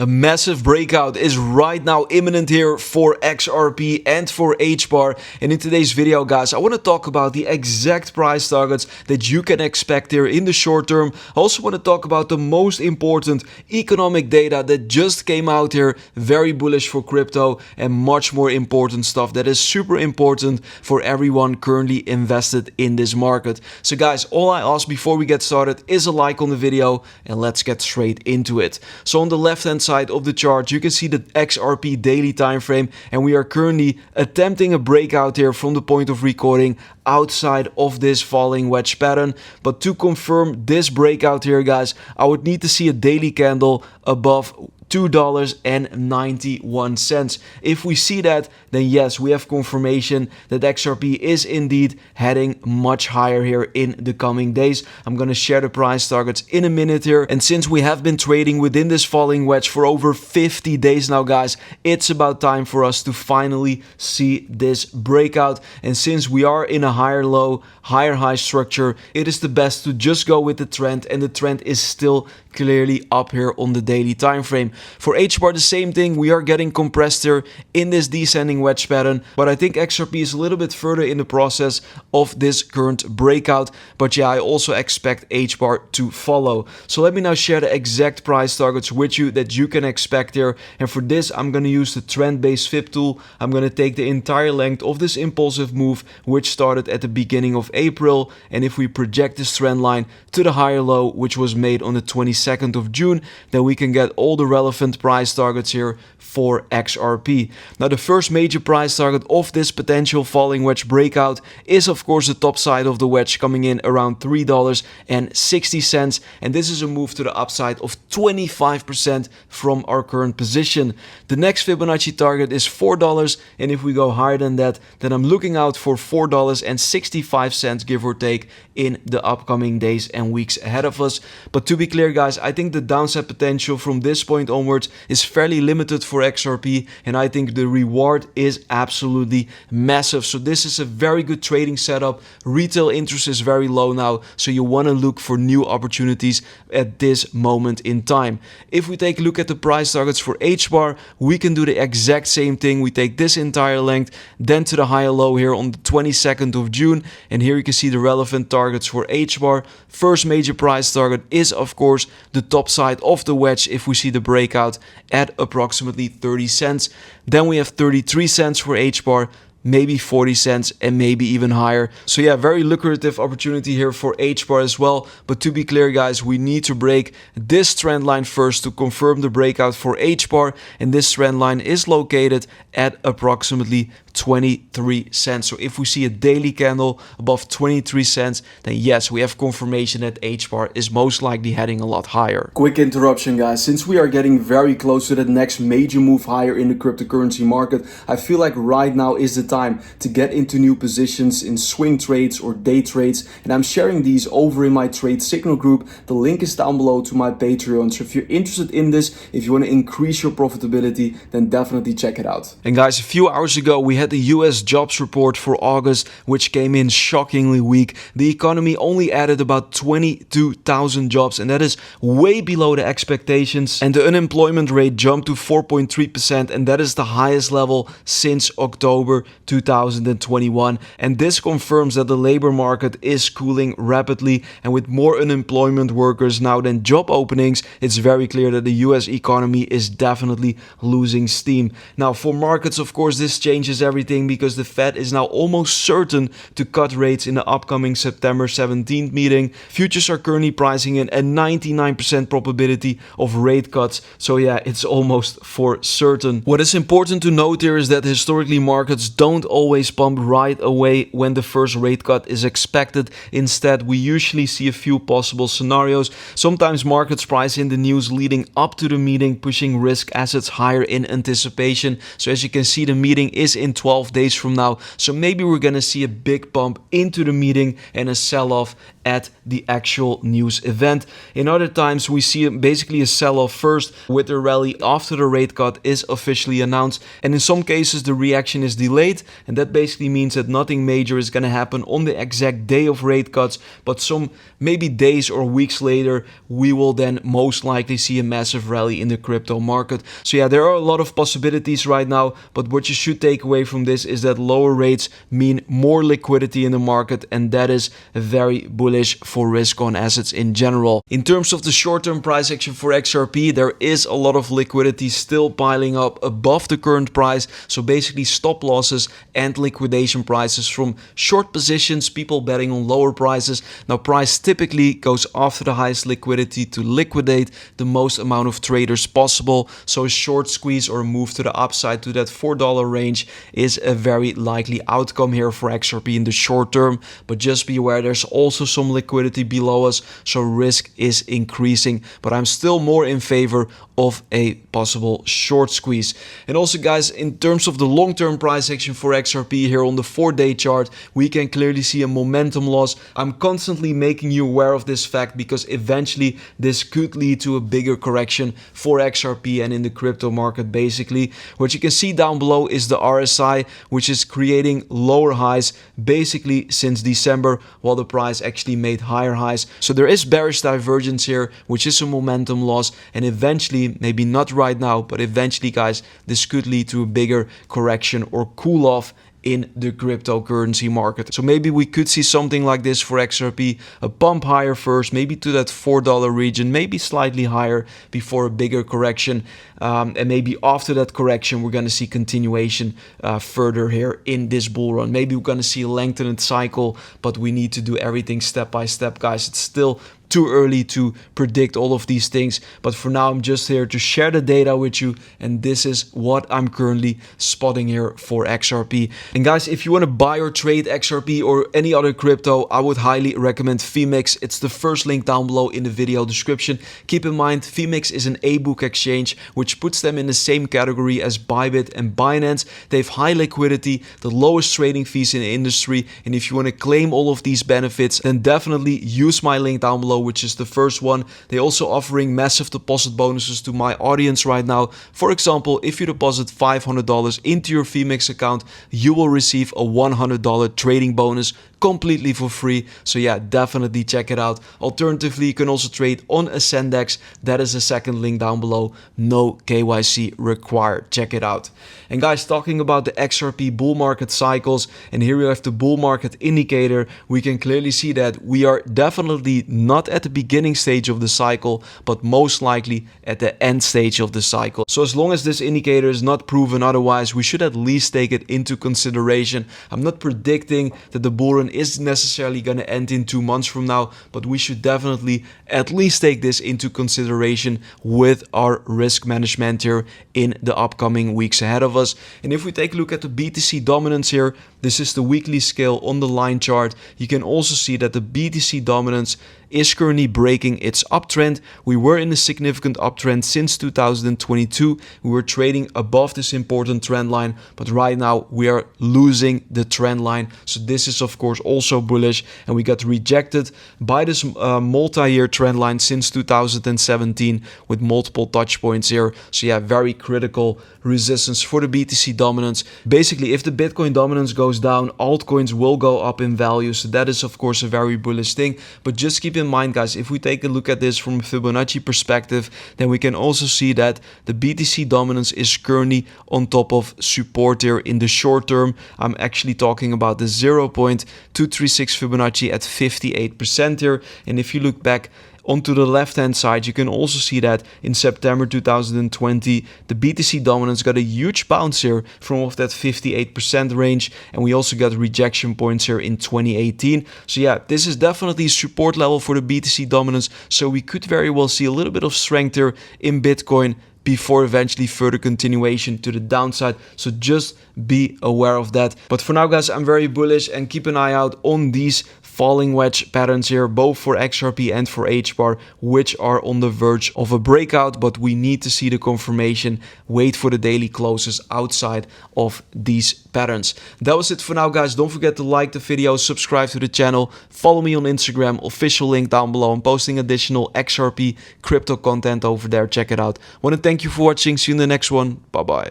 A massive breakout is right now imminent here for XRP and for HBAR. And in today's video, guys, I want to talk about the exact price targets that you can expect here in the short term. I also want to talk about the most important economic data that just came out here, very bullish for crypto, and much more important stuff that is super important for everyone currently invested in this market. So guys, all I ask before we get started is a like on the video, and let's get straight into it. So on the left hand side of the chart, you can see the XRP daily time frame, and we are currently attempting a breakout here from the point of recording outside of this falling wedge pattern. But to confirm this breakout here, guys, I would need to see a daily candle above $2.91. If we see that, then yes, we have confirmation that XRP is indeed heading much higher here in the coming days. I'm going to share the price targets in a minute here. And since we have been trading within this falling wedge for over 50 days now, guys, it's about time for us to finally see this breakout. And since we are in a higher low, higher high structure, it is the best to just go with the trend, and the trend is still clearly up here on the daily time frame. For HBAR, the same thing. We are getting compressed here in this descending wedge pattern, but I think XRP is a little bit further in the process of this current breakout. But yeah, I also expect HBAR to follow. So let me now share the exact price targets with you that you can expect here. And for this, I'm going to use the trend-based FIB tool. I'm going to take the entire length of this impulsive move, which started at the beginning of April. And if we project this trend line to the higher low, which was made on the 22nd of June, then we can get all the relevant price targets here for XRP. Now, the first major price target of this potential falling wedge breakout is of course the top side of the wedge, coming in around $3.60, and this is a move to the upside of 25% from our current position. The next Fibonacci target is $4, and if we go higher than that, then I'm looking out for $4.65, give or take, in the upcoming days and weeks ahead of us. But to be clear, guys, I think the downside potential from this point onwards is fairly limited for XRP, and I think the reward is absolutely massive. So this is a very good trading setup. Retail interest is very low now, so you want to look for new opportunities at this moment in time. If we take a look at the price targets for HBAR, we can do the exact same thing. We take this entire length, then to the higher low here on the 22nd of June, and here you can see the relevant targets for HBAR. First major price target is of course the top side of the wedge if we see the breakout at approximately 30 cents. Then we have 33 cents for HBAR, maybe 40 cents, and maybe even higher. So yeah, very lucrative opportunity here for HBAR as well. But to be clear, guys, we need to break this trend line first to confirm the breakout for HBAR, and this trend line is located at approximately 23 cents. So if we see a daily candle above 23 cents, then yes, we have confirmation that HBAR is most likely heading a lot higher. Quick interruption, guys. Since we are getting very close to the next major move higher in the cryptocurrency market, I feel like right now is the time to get into new positions in swing trades or day trades, and I'm sharing these over in my trade signal group. The link is down below to my Patreon, so if you're interested in this, if you want to increase your profitability, then definitely check it out. And guys, a few hours ago we had the US jobs report for August, which came in shockingly weak. The economy only added about 22,000 jobs, and that is way below the expectations. And the unemployment rate jumped to 4.3%, and that is the highest level since October 2021. And this confirms that the labor market is cooling rapidly, and with more unemployment workers now than job openings, it's very clear that the US economy is definitely losing steam. Now, for markets, of course, this changes everything, because the Fed is now almost certain to cut rates in the upcoming September 17th meeting. Futures are currently pricing in a 99% probability of rate cuts. So yeah, it's almost for certain. What is important to note here is that historically markets don't always pump right away when the first rate cut is expected. Instead, we usually see a few possible scenarios. Sometimes markets price in the news leading up to the meeting, pushing risk assets higher in anticipation. So as you can see, the meeting is in 12 days from now. So maybe we're going to see a big pump into the meeting and a sell-off at the actual news event. In other times, we see basically a sell-off first with a rally after the rate cut is officially announced. And in some cases, the reaction is delayed. And that basically means that nothing major is going to happen on the exact day of rate cuts, but some maybe days or weeks later, we will then most likely see a massive rally in the crypto market. So yeah, there are a lot of possibilities right now, but what you should take away from this is that lower rates mean more liquidity in the market, and that is very bullish for risk on assets in general. In terms of the short-term price action for XRP, there is a lot of liquidity still piling up above the current price. So basically stop losses and liquidation prices from short positions, people betting on lower prices. Now price typically goes after the highest liquidity to liquidate the most amount of traders possible. So a short squeeze or a move to the upside to that $4 range is a very likely outcome here for XRP in the short term. But just be aware, there's also some liquidity below us, so risk is increasing, but I'm still more in favor of a possible short squeeze. And also guys, in terms of the long-term price action for XRP here on the 4-day chart, we can clearly see a momentum loss. I'm constantly making you aware of this fact because eventually this could lead to a bigger correction for XRP and in the crypto market. Basically what you can see down below is the RSI, which is creating lower highs basically since December, while the price actually made higher highs. So there is bearish divergence here, which is a momentum loss, and eventually, maybe not right now, but eventually guys, this could lead to a bigger correction or cool off in the cryptocurrency market. So maybe we could see something like this for XRP, a pump higher first, maybe to that $4 region, maybe slightly higher before a bigger correction. And maybe after that correction, we're going to see continuation further here in this bull run. Maybe we're going to see a lengthened cycle, but we need to do everything step by step, guys. It's still too early to predict all of these things, but for now I'm just here to share the data with you, and this is what I'm currently spotting here for XRP. And guys, if you want to buy or trade XRP or any other crypto, I would highly recommend Phemex. It's the first link down below in the video description. Keep in mind, Phemex is an A-book exchange, which puts them in the same category as Bybit and Binance. They have high liquidity, the lowest trading fees in the industry, and if you want to claim all of these benefits, then definitely use my link down below, which is the first one. They're also offering massive deposit bonuses to my audience right now. For example, if you deposit $500 into your Phemex account, you will receive a $100 trading bonus completely for free. So yeah, definitely check it out. Alternatively, you can also trade on AscendEX. That is the second link down below. No KYC required. Check it out. And guys, talking about the XRP bull market cycles, and here we have the bull market indicator, we can clearly see that we are definitely not at the beginning stage of the cycle, but most likely at the end stage of the cycle. So as long as this indicator is not proven otherwise, we should at least take it into consideration. I'm not predicting that the bull run is necessarily going to end in 2 months from now, but we should definitely at least take this into consideration with our risk management here in the upcoming weeks ahead of us. And if we take a look at the BTC dominance here, this is the weekly scale on the line chart. You can also see that the BTC dominance is currently breaking its uptrend. We were in a significant uptrend since 2022. We were trading above this important trend line, but right now we are losing the trend line. So this is of course also bullish, and we got rejected by this multi-year trend line since 2017 with multiple touch points here. So yeah, very critical resistance for the BTC dominance. Basically, if the Bitcoin dominance goes down, altcoins will go up in value. So that is of course a very bullish thing. But just keep in mind, guys, if we take a look at this from a Fibonacci perspective, then we can also see that the BTC dominance is currently on top of support here in the short term. I'm actually talking about the 0.236 Fibonacci at 58% here. And if you look back onto the left hand side, you can also see that in September 2020 the BTC dominance got a huge bounce here from off that 58% range, and we also got rejection points here in 2018. So yeah, this is definitely a support level for the BTC dominance, so we could very well see a little bit of strength here in Bitcoin before eventually further continuation to the downside. So just be aware of that. But for now, guys, I'm very bullish, and keep an eye out on these falling wedge patterns here, both for XRP and for HBAR, which are on the verge of a breakout, but we need to see the confirmation, wait for the daily closes outside of these patterns. That was it for now, guys. Don't forget to like the video, subscribe to the channel, follow me on Instagram, official link down below. I'm posting additional XRP crypto content over there. Check it out. Want to thank you for watching. See you in the next one. Bye bye.